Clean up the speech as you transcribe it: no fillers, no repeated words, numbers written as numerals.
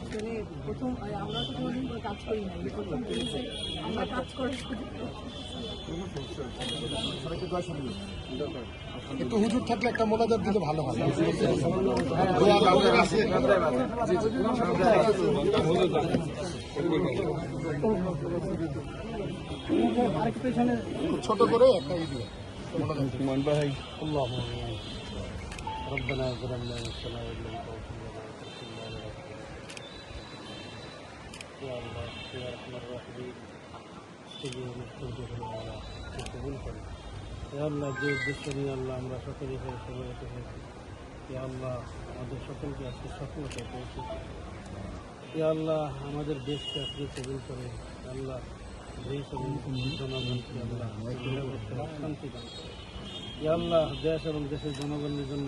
এখানে প্রথম আমরা তো কোনোদিন কোনো কাজ করি না, প্রথম আমরা কাজ করার সুযোগ একটু হুজুর থাকলে একটা মোনাজাত দিলে ভালো হয়। ছোট করে একটা ربنا ظلمنا نفسنا وان لم تغفر لنا وترحمنا لنكونن يا الله يا ارحم الراحمين استجب ونستغفر قبول করুন ইয়া আল্লাহ যে উদ্দেশ্য নিয়ে আল্লাহ আমরা সকলে সমবেত হয়েছি ইয়া আল্লাহ আমাদের সকলকে আজকে সফলতায় পৌঁছেছি ইয়া আল্লাহ আমাদের দেশকে আপনি কবুল করে আল্লাহ দেশ এবং জনগণকে আল্লাহ শান্তি দান করে ইয়া আল্লাহ দেশ এবং দেশের জনগণের জন্য